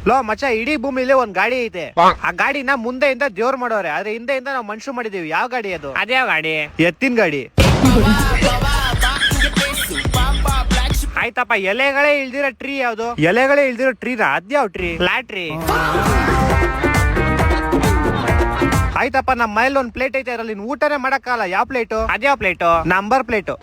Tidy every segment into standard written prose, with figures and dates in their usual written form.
Low ಮಚ್ಚ, ಇಡೀ ಭೂಮಿಲಿ ಒಂದ್ ಗಾಡಿ ಐತೆ. ಆ ಗಾಡಿನ ಮುಂದೆಯಿಂದ ದೇವ್ರು ಮಾಡೋರೆ, ಆದ್ರೆ ಹಿಂದೆಯಿಂದ ನಾವು ಮನುಷ್ಯರು ಮಾಡಿದೀವಿ. ಯಾವ ಗಾಡಿ ಅದು? ಅದ್ಯಾವ ಗಾಡಿ? ಎತ್ತಿನ ಗಾಡಿ. ಆಯ್ತಪ್ಪ, ಎಲೆಗಳೇ ಇಲ್ದಿರೋ ಟ್ರೀ ಯಾವ್ದು? ಎಲೆಗಳೇ ಇಲ್ದಿರೋ ಟ್ರೀನ ಅದ್ಯಾವ ಟ್ರೀ? ಲ್ಯಾಟ್ರಿ. ಆಯ್ತಪ್ಪ, ನಮ್ಮ ಮನೇಲಿ ಒಂದ್ ಪ್ಲೇಟ್ ಐತೆ, ಅದ್ರಲ್ಲಿ ಊಟನೇ ಮಾಡಕ್ಕಲ್ಲ. ಯಾವ ಪ್ಲೇಟು? ಅದ್ಯಾವ ಪ್ಲೇಟು? Number plate.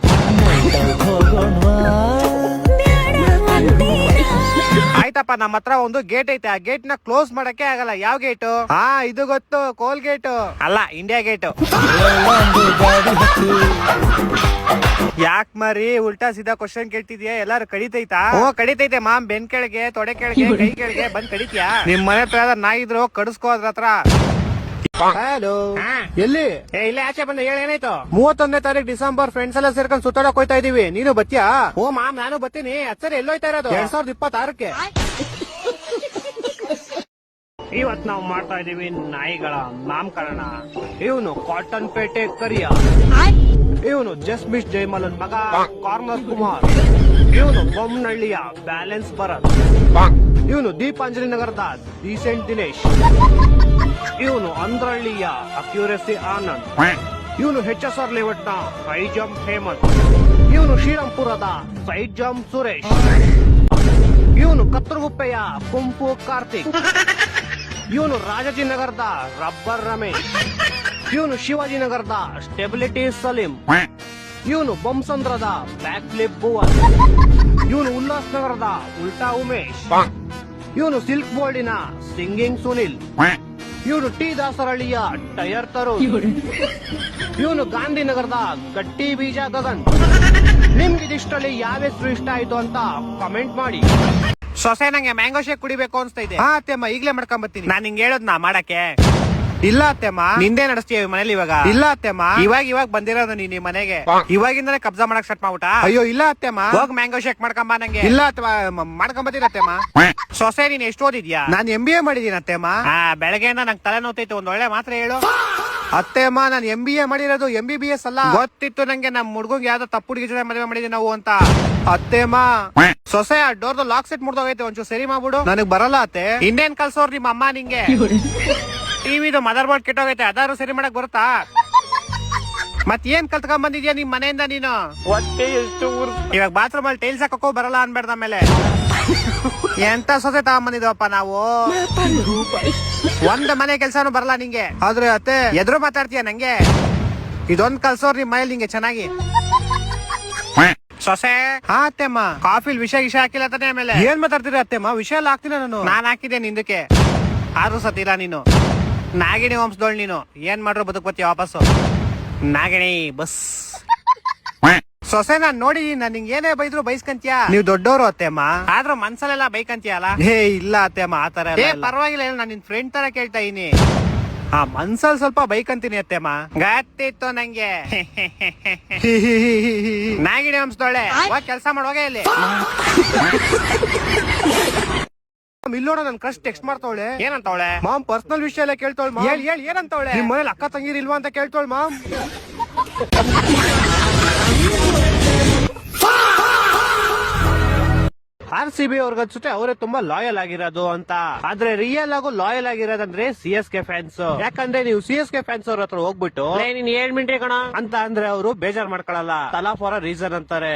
ಆಯ್ತಪ್ಪ, ನಮ್ಮ ಹತ್ರ ಒಂದು ಗೇಟ್ ಐತೆ, ಆ ಗೇಟ್ ನ ಕ್ಲೋಸ್ ಮಾಡಕ್ಕೆ ಆಗಲ್ಲ. ಯಾವ ಗೇಟು? ಹಾ, ಇದು ಗೊತ್ತು, ಕೋಲ್ ಗೇಟು. ಅಲ್ಲ, ಇಂಡಿಯಾ ಗೇಟು. ಯಾಕ್ ಮರಿ ಉಲ್ಟಾ ಸೀದಾ ಕ್ವಶನ್ ಕೇಳ್ತಿದ್ಯಾ? ಎಲ್ಲಾರು ಕಡಿತೈತಾ? ಕಡಿತೈತೆ ಮಾಮ್. ಬೆನ್ ಕೆಳಗೆ, ತೊಡೆ ಕೆಳಗೆ, ಕೈ ಕೆಳಗೆ ಬಂದ್ ಕಡಿತ್ಯಾ? ನಿಮ್ ಮನೆ ಹತ್ರ ನಾಯಿದ್ರು ಕಡಿಸ್ಕೋ ಅದ್ರ ಹತ್ರ. ಹಲೋ, ಎಲ್ಲಿ? ಇಲ್ಲೇ ಆಚೆ ಬಂದ. ಹೇಳ, ಏನಾಯ್ತು? 31ನೇ ತಾರೀಕು ಡಿಸೆಂಬರ್ ಫ್ರೆಂಡ್ಸ್ ಎಲ್ಲ ಸೇರ್ಕೊಂಡು ಸುತ್ತಾಡಕ್ ಹೋಯ್ತಾ ಇದೀವಿ. ನೀನು ಬತ್ತೀಯಾ? ಓ ಮಾಮ್, ನಾನು ಬತ್ತೀನಿ. ಸರಿ, ಎಲ್ಲೋಯ್ತಾ ಇರೋದು? 2026ಕ್ಕೆ. ಇವತ್ ನಾವು ಮಾಡ್ತಾ ಇದೀವಿ ನಾಯಿಗಳ ನಾಮಕರಣ. ಇವನು ಕಾಟನ್ ಪೇಟೆ ಕರಿಯ, ಇವನು ಜಸ್ಮಿಶ್ ಜೈಮಲನ್ ಮಗ ಕಾರ್ನರ್ ಕುಮಾರ್, ಇವನು ಬೊಮ್ಮನಹಳ್ಳಿಯ ಬ್ಯಾಲೆನ್ಸ್ ಭರತ್, ಇವನು ದೀಪಾಂಜಲಿ ನಗರದ ಡೀಸೆಂಟ್ ದಿನೇಶ್, ಇವನು ಅಂದ್ರಹಳ್ಳಿಯ ಅಕ್ಯುರೆಸಿ ಆನಂದ್, ಇವನು HSR ಲೇಔಟ್ ನ ಹೈ ಜಂಪ್ ಹೇಮಂತ್, ಇವನು ಶ್ರೀರಾಮ್ಪುರದ ಸೈಡ್ ಜಂಪ್ ಸುರೇಶ್, ಇವನು ಕತ್ರಗುಪ್ಪೆಯ ಕುಂಪು ಕಾರ್ತಿಕ್, ಇವನು ರಾಜಾಜಿನಗರದ ರಬ್ಬರ್ ರಮೇಶ್, ಇವನು ಶಿವಾಜಿನಗರದ ಸ್ಟೆಬಿಲಿಟಿ ಸಲೀಂ, ಇವನು ಬೊಮ್ಮಸಂದ್ರದ ಬ್ಯಾಕ್ ಫ್ಲಿಪ್ ಭುವನ್, ಇವನು ಉಲ್ಲಾಸ್ ನಗರದ ಉಲ್ಟಾ ಉಮೇಶ್, ಇವನು ಸಿಲ್ಕ್ ಬೋರ್ಡಿನ ಸಿಂಗಿಂಗ್ ಸುನಿಲ್, ಇವನು ಟಿ ದಾಸರಹಳ್ಳಿಯ ಟೈರ್ ತರುಣ್, ಇವನು ಗಾಂಧಿನಗರದ ಗಟ್ಟಿ ಬೀಜ ಗಗನ್. ನಿಮ್ಗೆ ಇದಿಷ್ಟರಲ್ಲಿ ಯಾವ ಹೆಸರು ಇಷ್ಟ ಆಯ್ತು ಅಂತ ಕಮೆಂಟ್ ಮಾಡಿ. ಸೊಸೆ, ನಂಗೆ ಮ್ಯಾಂಗೋ ಶೇಕ್ ಕುಡಿಬೇಕು ಅನ್ಸ್ತಾ ಇದೆ. ಹಾ ಅತ್ತೆಮ್ಮ, ಈಗ್ಲೇ ಮಾಡ್ಕೊಂಡ್ ಬರ್ತೀನಿ. ನಾನ್ ನಿಂಗೆ ಹೇಳೋದ್ನಾ ಮಾಡಕ್ಕೆ? ಇಲ್ಲ ಅತ್ತೆಮ್ಮ. ನಿಂದೇ ನಡೆಸ್ತೀಯ ಮನೇಲಿ ಇವಾಗ? ಇಲ್ಲ ಅತ್ತೆಮ್ಮ, ಇವಾಗ ಬಂದಿರೋದು ನೀನ್ ಈ ಮನೆಗೆ. ಇವಾಗಿಂದಾನೆ ಕಬ್ಜಾ ಮಾಡಕ್ ಸ್ಟಾರ್ಟ್ ಮಾಡ್ಬಿಟ್ಟ? ಅಯ್ಯೋ ಇಲ್ಲ ಅತ್ತೆಮ್ಮ, ಹೋಗ್ ಮ್ಯಾಂಗೋ ಶೇಕ್ ಮಾಡ್ಕೊಂಬ ನಂಗೆ. ಇಲ್ಲ ಅತ್ತೆಮ್ಮ, ಮಾಡ್ಕೊಂಬತ್ತೀನಿ ಅತ್ತೆಮ್ಮ. ಸೊಸೆ, ನೀನ್ ಎಷ್ಟು ಓದಿದ್ಯಾ? ನಾನ್ MBA ಮಾಡಿದೀನಿ ಅತ್ತೆಮ್ಮ. ಬೆಳಗ್ಗೆಯಿಂದ ನಂಗೆ ತಲೆ ನೋತೈತೆ, ಒಂದ್ ಒಳ್ಳೆ ಮಾತ್ರ ಹೇಳು. ಅತ್ತೆಮ್ಮ, ನಾನು MBA ಮಾಡಿರೋದು MBBS ಅಲ್ಲ. ಗೊತ್ತಿತ್ತು ನಂಗೆ, ನಮ್ ಹುಡ್ಗಂಗ್ ಯಾವ್ದೋ ತಪ್ಪು ಹುಡುಗಿ ಜೊತೆ ಮದುವೆ ಮಾಡಿದೀವಿ ನಾವು ಅಂತ. ಅತ್ತೆಮ್ಮ, ಸೊಸೆ ಡೋರ್ದು ಲಾಕ್ ಸೆಟ್ ಮುಡ್ದೋಗೈತೆ, ಒಂಚೂರು ಸರಿ ಮಾಡ್ಬಿಡು. ನನಗ್ ಬರಲ್ಲ ಅತ್ತೆ. ಇನ್ನೇನ್ ಕಲ್ಸೋರ್ ನಿಮ್ಮ ಅಮ್ಮ ನಿಂಗೆ? ಟಿವಿದು ಮದರ್ ಬೋರ್ಡ್ ಕೆಟ್ಟೋಗೈತೆ, ಅದಾರು ಸರಿ ಮಾಡಕ್ ಬರುತ್ತಾ? ಮತ್ ಏನ್ ಕಲ್ತ್ಕೊಂಡ್ ಬಂದಿದ್ಯಾ ನಿಮ್ ಮನೆಯಿಂದ ನೀನು? ಇವಾಗ ಬಾತ್ರೂಮ್ ಅಲ್ಲಿ ಟೈಲ್ಸ್ ಹಾಕೋ ಬರಲ್ಲ ಅನ್ಬೇಡ್ದ ಮೇಲೆ. ಎಂತ ಸೊಸೆ ತಗೊಂಬಂದಿದ್ವಪ್ಪ ನಾವು. ಒಂದ್ ಮನೆ ಕೆಲ್ಸಾನು ಬರಲ್ಲ ನಿಂಗೆ. ಆದ್ರೆ ಅತ್ತೆ ಎದುರು ಮಾತಾಡ್ತೀಯ ನಂಗೆ. ಇದೊಂದ್ ಕಲ್ಸೋರ್ ನಿಮ್ ಮನೇಲಿ ನಿಂಗೆ ಚೆನ್ನಾಗಿ. ಸೊಸೆ, ಹಾ ಅತ್ತೆಮ್ಮ. ಕಾಫಿಲ್ ವಿಷ ಹಾಕಿಲ್ಲ ತಾನೆ? ಆಮೇಲೆ ಏನ್ ಮಾತಾಡ್ತೀರಿ ಅತ್ತೆಮ್ಮ? ವಿಷಯ ಎಲ್ಲ ಹಾಕ್ತೀನಿ ನಾನ್ ಹಾಕಿದ್ದೆ ನಿಂದಕ್ಕೆ. ಆದ್ರೂ ಸತ್ತಿಲ್ಲ ನೀನು. ನಾಗಿಣಿ ವಂಶದೋಳ್ ನೀನು. ಏನ್ ಮಾಡ್ರು ಬದುಕ್ಬತ್ತೀಯ ವಾಪಸ್ಸು. ನಾಗಿಣಿ ಬಸ್. ಸೊಸೆ, ನಾನ್ ನೋಡಿದೀನಿ. ನಾನ್ ನಿಂಗೆ ಏನೇ ಬೈದ್ರು ಬೈಸ್ಕಂತೀಯ. ನೀವು ದೊಡ್ಡವರು ಅತ್ತೆಮ್ಮ, ಆದ್ರೂ ಮನ್ಸಲ್ಲೆಲ್ಲ ಬೈಕಂತೀಯಲ್ಲ? ಇಲ್ಲ ಅತ್ತೆಮ್ಮ, ಆತರ ಪರವಾಗಿಲ್ಲ. ನಾನ್ ನಿನ್ ಫ್ರೆಂಡ್ ತರ ಕೇಳ್ತಾ ಇದೀನಿ. ಹಾ, ಮನ್ಸಲ್ ಸ್ವಲ್ಪ ಬೈಕಂತೀನಿ ಅತ್ತೆಮ್ಮ. ಗೊತ್ತಿತ್ತು ನಂಗೆ. ನಾಗಿಣಿ ವಂಶದೋಳೆ, ಕೆಲ್ಸ ಮಾಡೋಗೆ ಇಲ್ಲಿ. ಇಲ್ಲೋಡ ನನ್ ಕ್ರಶ್ ಟೆಕ್ಸ್ಟ್ ಮಾಡ್ತಾವಳೆ. ಏನಂತವಳೆ? ಮಾಮ್, ಪರ್ಸನಲ್ ವಿಷಯ ಎಲ್ಲ ಕೇಳ್ತಾವಳೆ. ಹೇಳಿ ಏನಂತವಳೆ? ನಿಮ್ ಮನೇಲಿ ಅಕ್ಕ ತಂಗಿರಿ ಇಲ್ವಾ ಅಂತ ಕೇಳ್ತಾವಳೆ ಮಾಮ್. RCB ಅವ್ರಿಗೆ ಅನ್ಸುತ್ತೆ ಅವರೇ ತುಂಬಾ ಲಾಯಲ್ ಆಗಿರೋದು ಅಂತ. ಆದ್ರೆ ರಿಯಲ್ ಆಗು ಲಾಯಲ್ ಆಗಿರೋದಂದ್ರೆ CSK ಫ್ಯಾನ್ಸ್. ಯಾಕಂದ್ರೆ ನೀವು CSK ಫ್ಯಾನ್ಸ್ ಅವ್ರ ಹತ್ರ ಹೋಗ್ಬಿಟ್ಟು ನೀನ್ 7 ಮಿನಿಟ್ ಕಣ ಅಂತ ಅಂದ್ರೆ ಅವರು ಬೇಜಾರ್ ಮಾಡ್ಕೊಳಲ್ಲ. ತಲಾ ಫಾರ್ ಅ ರೀಸನ್ ಅಂತಾರೆ.